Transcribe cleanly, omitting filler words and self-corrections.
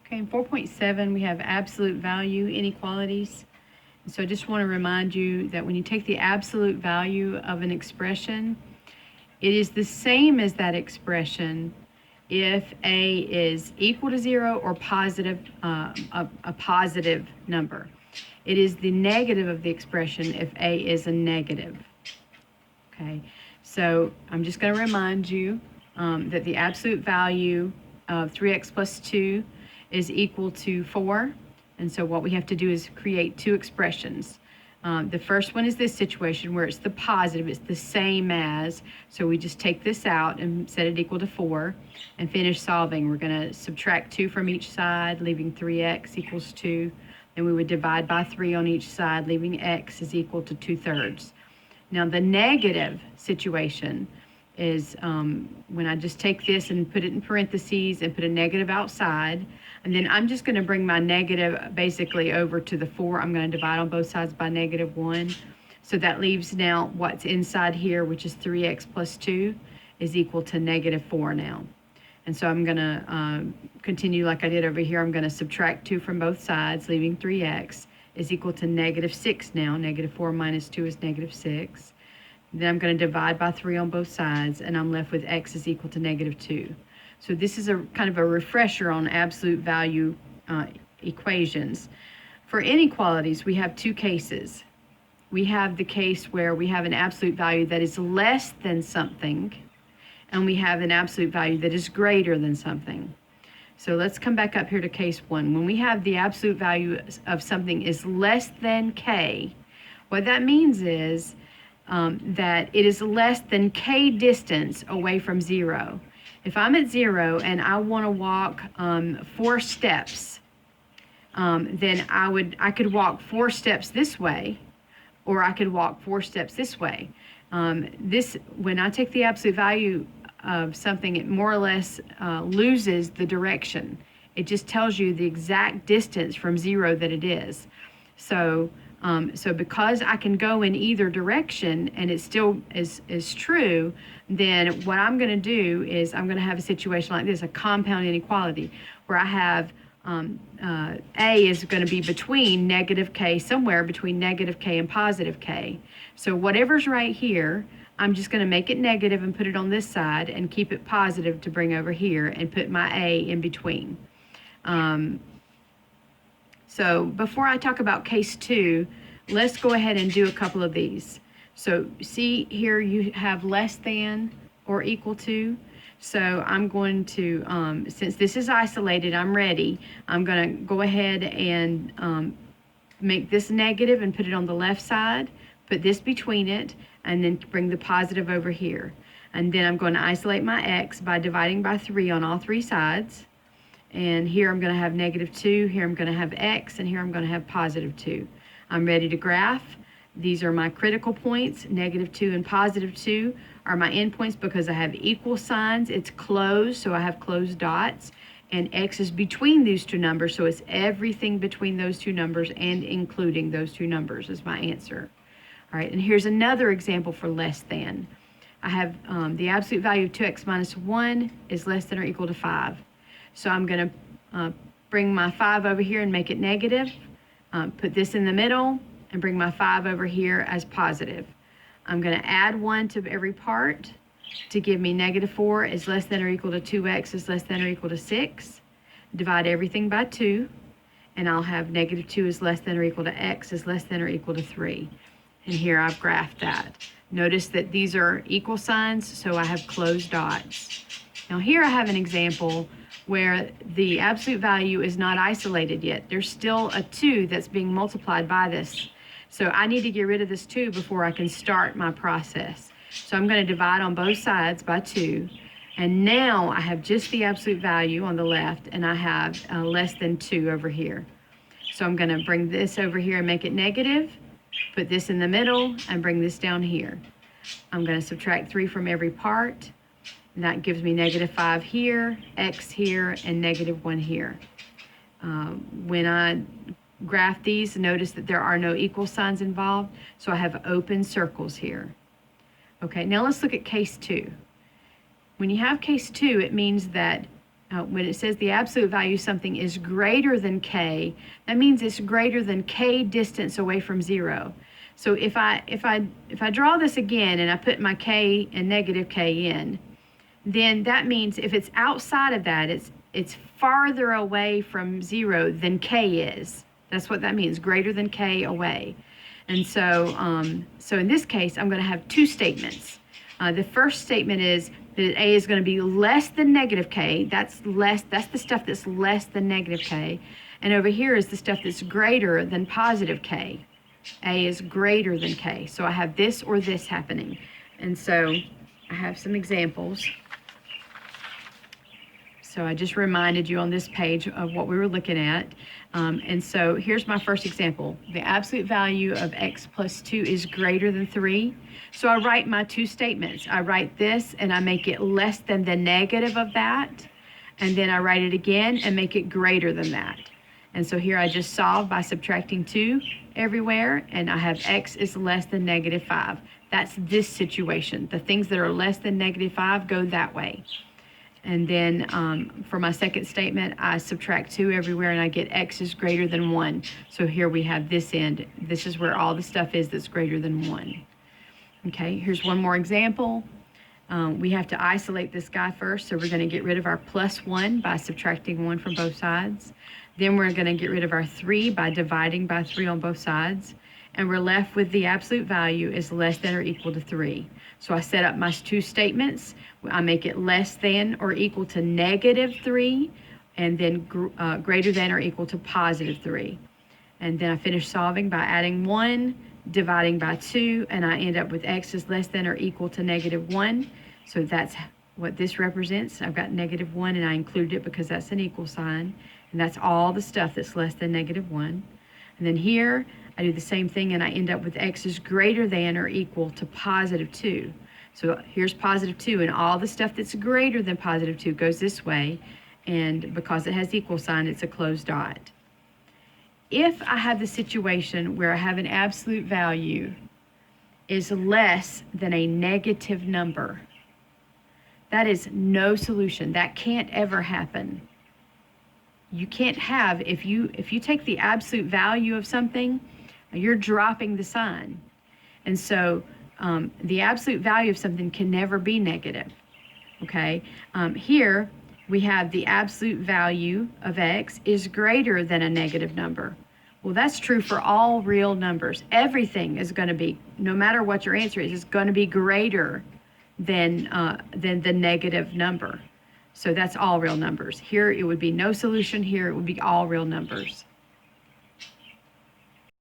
Okay, in 4.7, we have absolute value inequalities. And so I just want to remind you that when you take the absolute value of an expression, it is the same as that expression if A is equal to 0 or positive, a positive number. It is the negative of the expression if A is a negative. Okay, so I'm just going to remind you that the absolute value of 3x plus 2 is equal to 4. And so what we have to do is create two expressions. The first one is this situation where it's the positive, it's the same as, so we just take this out and set it equal to 4 and finish solving. We're going to subtract 2 from each side, leaving 3x equals 2. Then we would divide by 3 on each side, leaving x is equal to 2/3. Now the negative situation is when I just take this and put it in parentheses and put a negative outside, and then I'm just going to bring my negative basically over to the 4. I'm going to divide on both sides by -1. So that leaves now what's inside here, which is 3x plus 2, is equal to -4 now. And so I'm going to continue like I did over here. I'm going to subtract 2 from both sides, leaving 3x is equal to -6 now. -4 minus 2 is -6. Then I'm going to divide by 3 on both sides, and I'm left with x is equal to -2. So this is a kind of a refresher on absolute value equations. For inequalities, we have two cases. We have the case where we have an absolute value that is less than something, and we have an absolute value that is greater than something. So let's come back up here to case 1. When we have the absolute value of something is less than k, what that means is that it is less than k distance away from 0. If I'm at 0 and I want to walk 4 steps, then I could walk 4 steps this way, or I could walk 4 steps this way. When I take the absolute value of something, it more or less loses the direction. It just tells you the exact distance from 0 that it is. So because I can go in either direction and it still is true, then what I'm going to do is I'm going to have a situation like this, a compound inequality, where I have A is going to be between -k, somewhere between -k and +k. So whatever's right here, I'm just going to make it negative and put it on this side and keep it positive to bring over here and put my A in between. So before I talk about case 2, let's go ahead and do a couple of these. So see here you have less than or equal to. So I'm going to, since this is isolated, I'm ready. I'm going to go ahead and make this negative and put it on the left side, put this between it, and then bring the positive over here. And then I'm going to isolate my x by dividing by 3 on all 3 sides. And here I'm going to have -2, here I'm going to have x, and here I'm going to have +2. I'm ready to graph. These are my critical points. -2 and +2 are my endpoints because I have equal signs. It's closed, so I have closed dots. And x is between these two numbers, so it's everything between those two numbers and including those two numbers is my answer. All right, and here's another example for less than. I have the absolute value of 2x minus 1 is less than or equal to 5. So I'm going to bring my 5 over here and make it negative, put this in the middle, and bring my 5 over here as positive. I'm going to add 1 to every part to give me -4 is less than or equal to 2x is less than or equal to 6. Divide everything by 2, and I'll have -2 is less than or equal to x is less than or equal to 3. And here I've graphed that. Notice that these are equal signs, so I have closed dots. Now here I have an example where the absolute value is not isolated yet. There's still a 2 that's being multiplied by this. So I need to get rid of this 2 before I can start my process. So I'm going to divide on both sides by 2. And now I have just the absolute value on the left, and I have less than 2 over here. So I'm going to bring this over here and make it negative, put this in the middle, and bring this down here. I'm going to subtract 3 from every part. And that gives me -5 here, x here, and -1 here. When I graph these, notice that there are no equal signs involved, so I have open circles here. Okay, now let's look at case 2. When you have case 2, it means that when it says the absolute value of something is greater than k, that means it's greater than k distance away from 0. So if I draw this again and I put my k and negative k in, then that means if it's outside of that, it's farther away from 0 than k is. That's what that means, greater than k away. And so, so in this case, I'm going to have two statements. The first statement is that a is going to be less than negative k. That's the stuff that's less than negative k. And over here is the stuff that's greater than positive k. A is greater than k. So I have this or this happening. And so I have some examples. So I just reminded you on this page of what we were looking at. And so here's my first example. The absolute value of x plus 2 is greater than 3. So I write my two statements. I write this and I make it less than the negative of that. And then I write it again and make it greater than that. And so here I just solve by subtracting 2 everywhere. And I have x is less than negative 5. That's this situation. The things that are less than negative 5 go that way. And then for my second statement, I subtract 2 everywhere and I get x is greater than 1. So here we have this end. This is where all the stuff is that's greater than 1. Okay, here's one more example. We have to isolate this guy first, so we're going to get rid of our plus 1 by subtracting 1 from both sides. Then we're going to get rid of our 3 by dividing by 3 on both sides. And we're left with the absolute value is less than or equal to 3. So I set up my two statements. I make it less than or equal to negative 3, and then greater than or equal to positive 3. And then I finish solving by adding 1, dividing by 2, and I end up with x is less than or equal to negative 1. So that's what this represents. I've got negative 1, and I included it because that's an equal sign. And that's all the stuff that's less than negative 1. And then here, I do the same thing, and I end up with x is greater than or equal to positive 2. So here's positive 2, and all the stuff that's greater than positive 2 goes this way, and because it has the equal sign, it's a closed dot. If I have the situation where I have an absolute value is less than a negative number, that is no solution. That can't ever happen. You can't have, if you take the absolute value of something, you're dropping the sign. And so the absolute value of something can never be negative. Okay, here we have the absolute value of x is greater than a negative number. Well, that's true for all real numbers. Everything is going to be, no matter what your answer is going to be greater than the negative number. So that's all real numbers. Here it would be no solution. Here it would be all real numbers.